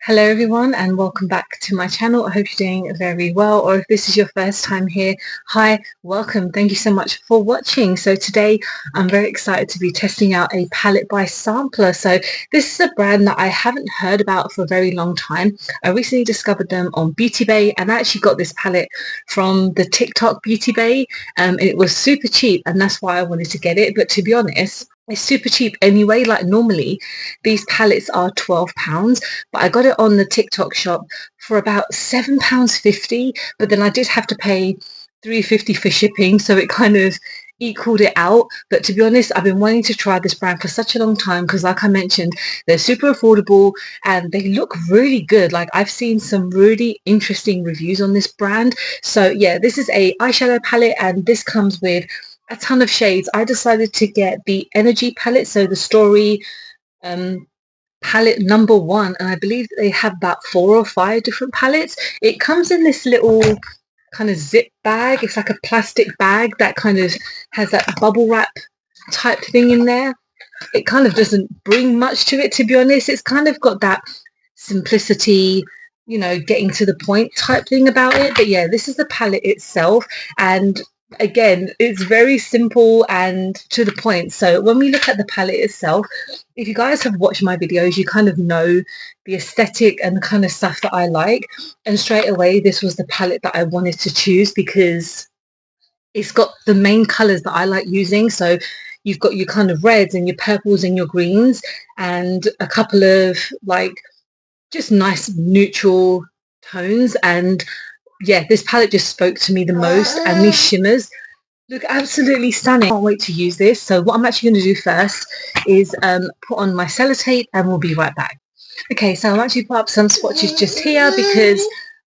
Hello everyone and welcome back to my channel. I hope you're doing very well, or if this is your first time here, hi, welcome. Thank you so much for watching. So today I'm very excited to be testing out a palette by Samplr. So this is a brand that I haven't heard about for a very long time. I recently discovered them on Beauty Bay and I actually got this palette from the TikTok Beauty Bay. It was super cheap and that's why I wanted to get it, but to be honest, it's super cheap anyway. Like normally these palettes are £12, but I got it on the TikTok shop for about £7.50, but then I did have to pay £3.50 for shipping, so it kind of equaled it out. But to be honest, I've been wanting to try this brand for such a long time because like I mentioned, they're super affordable and they look really good. Like I've seen some really interesting reviews on this brand. So yeah, this is a eyeshadow palette and this comes with a ton of shades. I decided to get the Energy palette, so the Story palette number 1, and I believe they have about 4 or 5 different palettes. It comes in this little kind of zip bag. It's like a plastic bag that kind of has that bubble wrap type thing in there. It kind of doesn't bring much to it, to be honest. It's kind of got that simplicity, you know, getting to the point type thing about it. But yeah, this is the palette itself, and again, it's very simple and to the point. So when we look at the palette itself, if you guys have watched my videos, you kind of know the aesthetic and the kind of stuff that I like, and straight away this was the palette that I wanted to choose because it's got the main colors that I like using. So you've got your kind of reds and your purples and your greens and a couple of like just nice neutral tones. And yeah, this palette just spoke to me the most, and these shimmers look absolutely stunning. I can't wait to use this. So what I'm actually going to do first is put on my sellotape and we'll be right back. Okay, so I'll actually put up some swatches just here because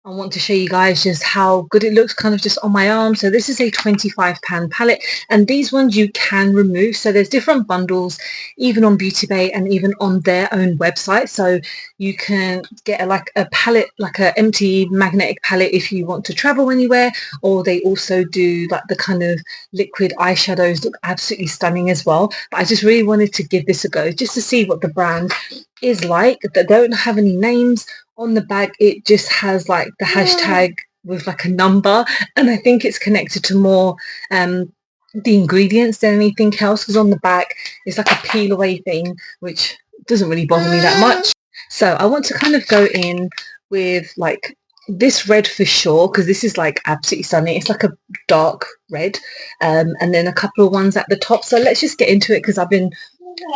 I want to show you guys just how good it looks kind of just on my arm. So this is a £25 palette and these ones you can remove. So there's different bundles even on Beauty Bay and even on their own website. So you can get like a palette, like an empty magnetic palette if you want to travel anywhere, or they also do like the kind of liquid eyeshadows, look absolutely stunning as well. But I just really wanted to give this a go just to see what the brand is like. That don't have any names on the bag. It just has like the hashtag with like a number, and I think it's connected to more the ingredients than anything else, because on the back it's like a peel away thing, which doesn't really bother me that much. So I want to kind of go in with like this red for sure, because this is like absolutely stunning. It's like a dark red, and then a couple of ones at the top. So let's just get into it because I've been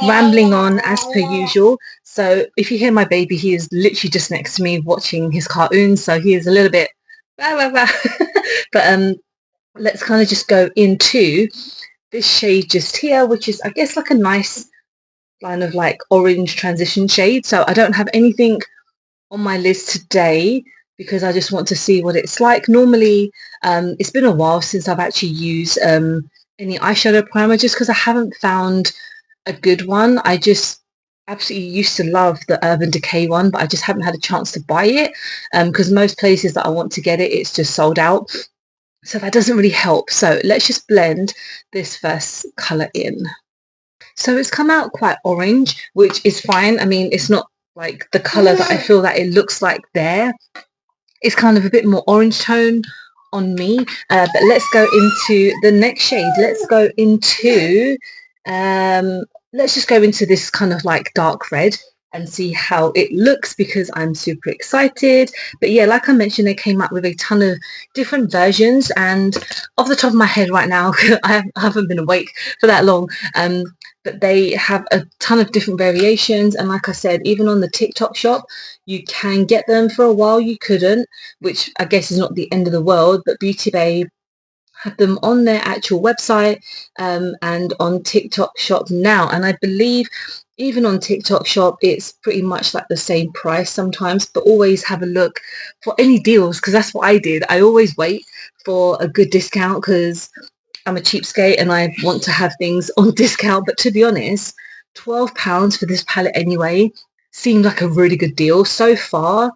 rambling on as per usual. So if you hear my baby, he is literally just next to me watching his cartoons, so he is a little bit but let's kind of just go into this shade just here, which is I guess like a nice kind of like orange transition shade. So I don't have anything on my list today because I just want to see what it's like. Normally it's been a while since I've actually used any eyeshadow primer, just because I haven't found a good one. I just absolutely used to love the Urban Decay one, but I just haven't had a chance to buy it because most places that I want to get it, it's just sold out. So that doesn't really help. So let's just blend this first colour in. So it's come out quite orange, which is fine. I mean, it's not like the colour that I feel that it looks like there. It's kind of a bit more orange tone on me. But let's go into the next shade. Let's go into let's just go into this kind of like dark red and see how it looks, because I'm super excited. But yeah, like I mentioned, they came up with a ton of different versions, and off the top of my head right now I haven't been awake for that long, but they have a ton of different variations. And like I said, even on the TikTok shop you can get them. For a while you couldn't, which I guess is not the end of the world, but Beauty Bay have them on their actual website and on TikTok shop now. And I believe even on TikTok shop it's pretty much like the same price sometimes, but always have a look for any deals, because that's what I did. I always wait for a good discount because I'm a cheapskate and I want to have things on discount. But to be honest, £12 for this palette anyway seemed like a really good deal so far.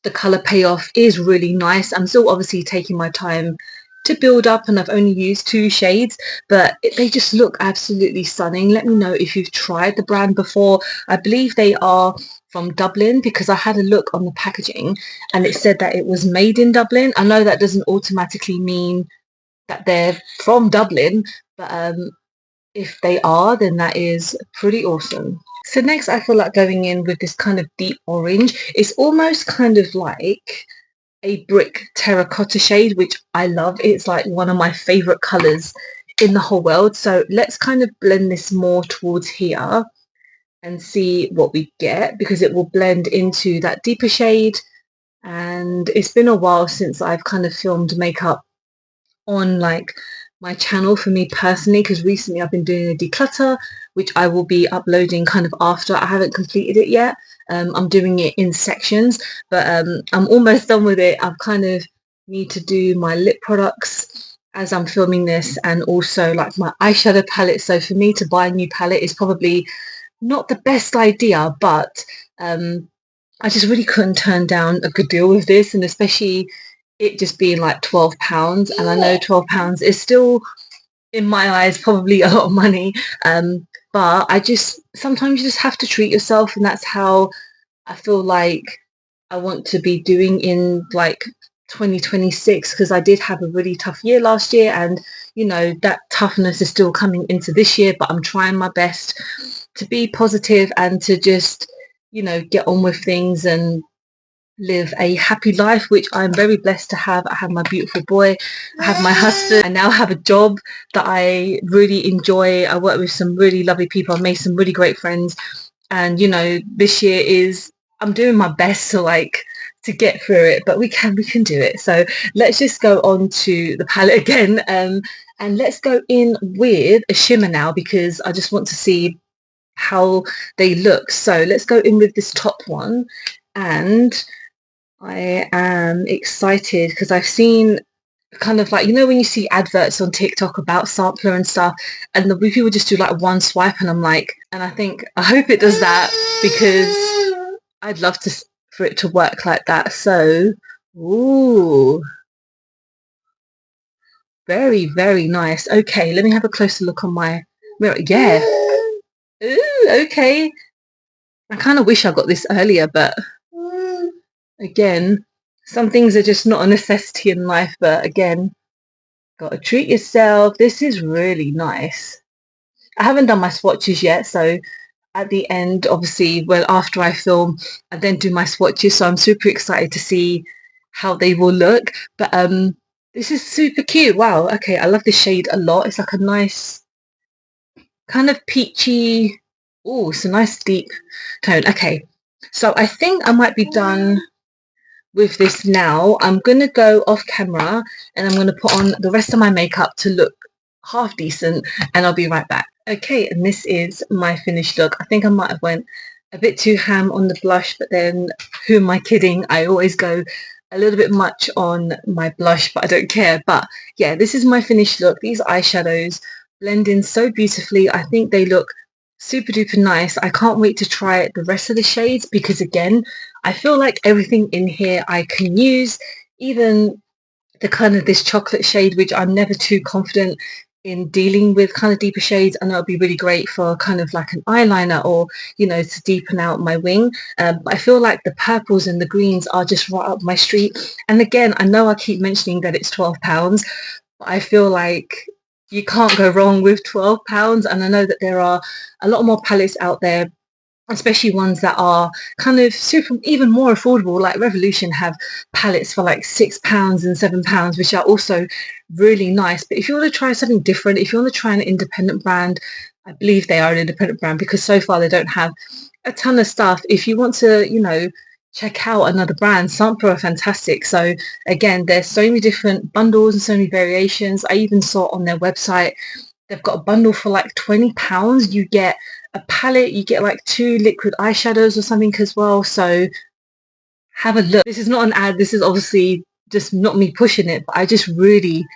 The colour payoff is really nice. I'm still obviously taking my time to build up and I've only used 2 shades, but they just look absolutely stunning. Let me know if you've tried the brand before. I believe they are from Dublin, because I had a look on the packaging and it said that it was made in Dublin. I know that doesn't automatically mean that they're from Dublin, but if they are, then that is pretty awesome. So next I feel like going in with this kind of deep orange. It's almost kind of like a brick terracotta shade, which I love. It's like one of my favorite colors in the whole world. So let's kind of blend this more towards here and see what we get, because it will blend into that deeper shade. And it's been a while since I've kind of filmed makeup on like my channel for me personally, because recently I've been doing a declutter, which I will be uploading kind of after. I haven't completed it yet. I'm doing it in sections, but I'm almost done with it. I've kind of need to do my lip products as I'm filming this, and also like my eyeshadow palette. So for me to buy a new palette is probably not the best idea, but I just really couldn't turn down a good deal with this, and especially it just being like £12, and I know £12 is still in my eyes probably a lot of money, but I just sometimes you just have to treat yourself, and that's how I feel like I want to be doing in like 2026, because I did have a really tough year last year, and you know that toughness is still coming into this year, but I'm trying my best to be positive and to just, you know, get on with things and live a happy life, which I'm very blessed to have. I have my beautiful boy, I have my husband, I now have a job that I really enjoy. I work with some really lovely people, I've made some really great friends, and you know, this year is, I'm doing my best to get through it, but we can do it. So let's just go on to the palette again, and let's go in with a shimmer now, because I just want to see how they look. So let's go in with this top one, and I am excited because I've seen kind of like, you know, when you see adverts on TikTok about Samplr and stuff, and the people just do like one swipe, and I'm like, and I hope it does that, because I'd love to for it to work like that. So, ooh, very, very nice. Okay, let me have a closer look on my mirror. Yeah. Ooh, okay. I kind of wish I got this earlier, but again, some things are just not a necessity in life, but again, gotta treat yourself. This is really nice. I haven't done my swatches yet, so at the end, obviously, well, after I film, I then do my swatches, so I'm super excited to see how they will look. But this is super cute. Wow, okay, I love this shade a lot. It's like a nice kind of peachy, oh, it's a nice deep tone. Okay, so I think I might be done with this now. I'm gonna go off camera and I'm gonna put on the rest of my makeup to look half decent, and I'll be right back. Okay, and this is my finished look. I think I might have went a bit too ham on the blush, but then who am I kidding? I always go a little bit much on my blush, but I don't care. But yeah, this is my finished look. These eyeshadows blend in so beautifully. I think they look super duper nice. I can't wait to try the rest of the shades, because again, I feel like everything in here I can use, even the kind of this chocolate shade, which I'm never too confident in dealing with kind of deeper shades. I know it'll be really great for kind of like an eyeliner, or, you know, to deepen out my wing. But I feel like the purples and the greens are just right up my street. And again, I know I keep mentioning that it's £12, but I feel like you can't go wrong with £12. And I know that there are a lot more palettes out there, especially ones that are kind of super, even more affordable. Like Revolution have palettes for like £6 and £7, which are also really nice. But if you want to try something different, if you want to try an independent brand, I believe they are an independent brand, because so far they don't have a ton of stuff. If you want to, you know, check out another brand, Samplr are fantastic. So again, there's so many different bundles and so many variations. I even saw on their website they've got a bundle for like £20. You get a palette, you get like 2 liquid eyeshadows or something as well. So have a look. This is not an ad, this is obviously just not me pushing it, but I just really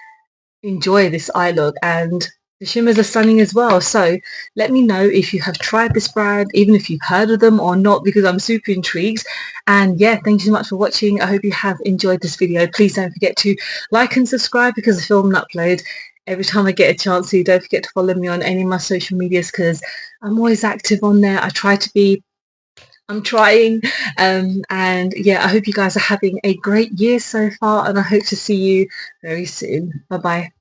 enjoy this eye look, and the shimmers are stunning as well. So let me know if you have tried this brand, even if you've heard of them or not, because I'm super intrigued. And yeah, thank you so much for watching. I hope you have enjoyed this video. Please don't forget to like and subscribe, because I film and upload every time I get a chance to. Don't forget to follow me on any of my social medias, because I'm always active on there. I try to be I'm trying. And yeah, I hope you guys are having a great year so far, and I hope to see you very soon. Bye bye.